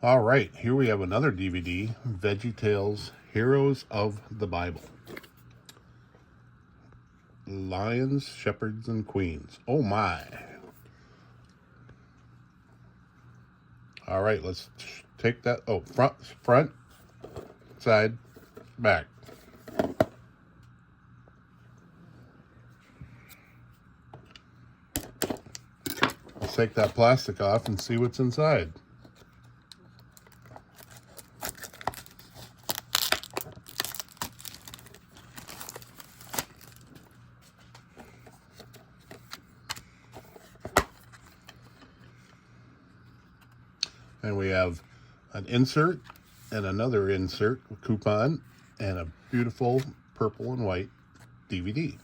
All right, here we have another DVD, VeggieTales, Heroes of the Bible. Lions, Shepherds, and Queens. Oh my. All right, let's take that. Oh, front, side, back. Let's take that plastic off and see what's inside. And we have an insert and another insert, a coupon, and a beautiful purple and white DVD.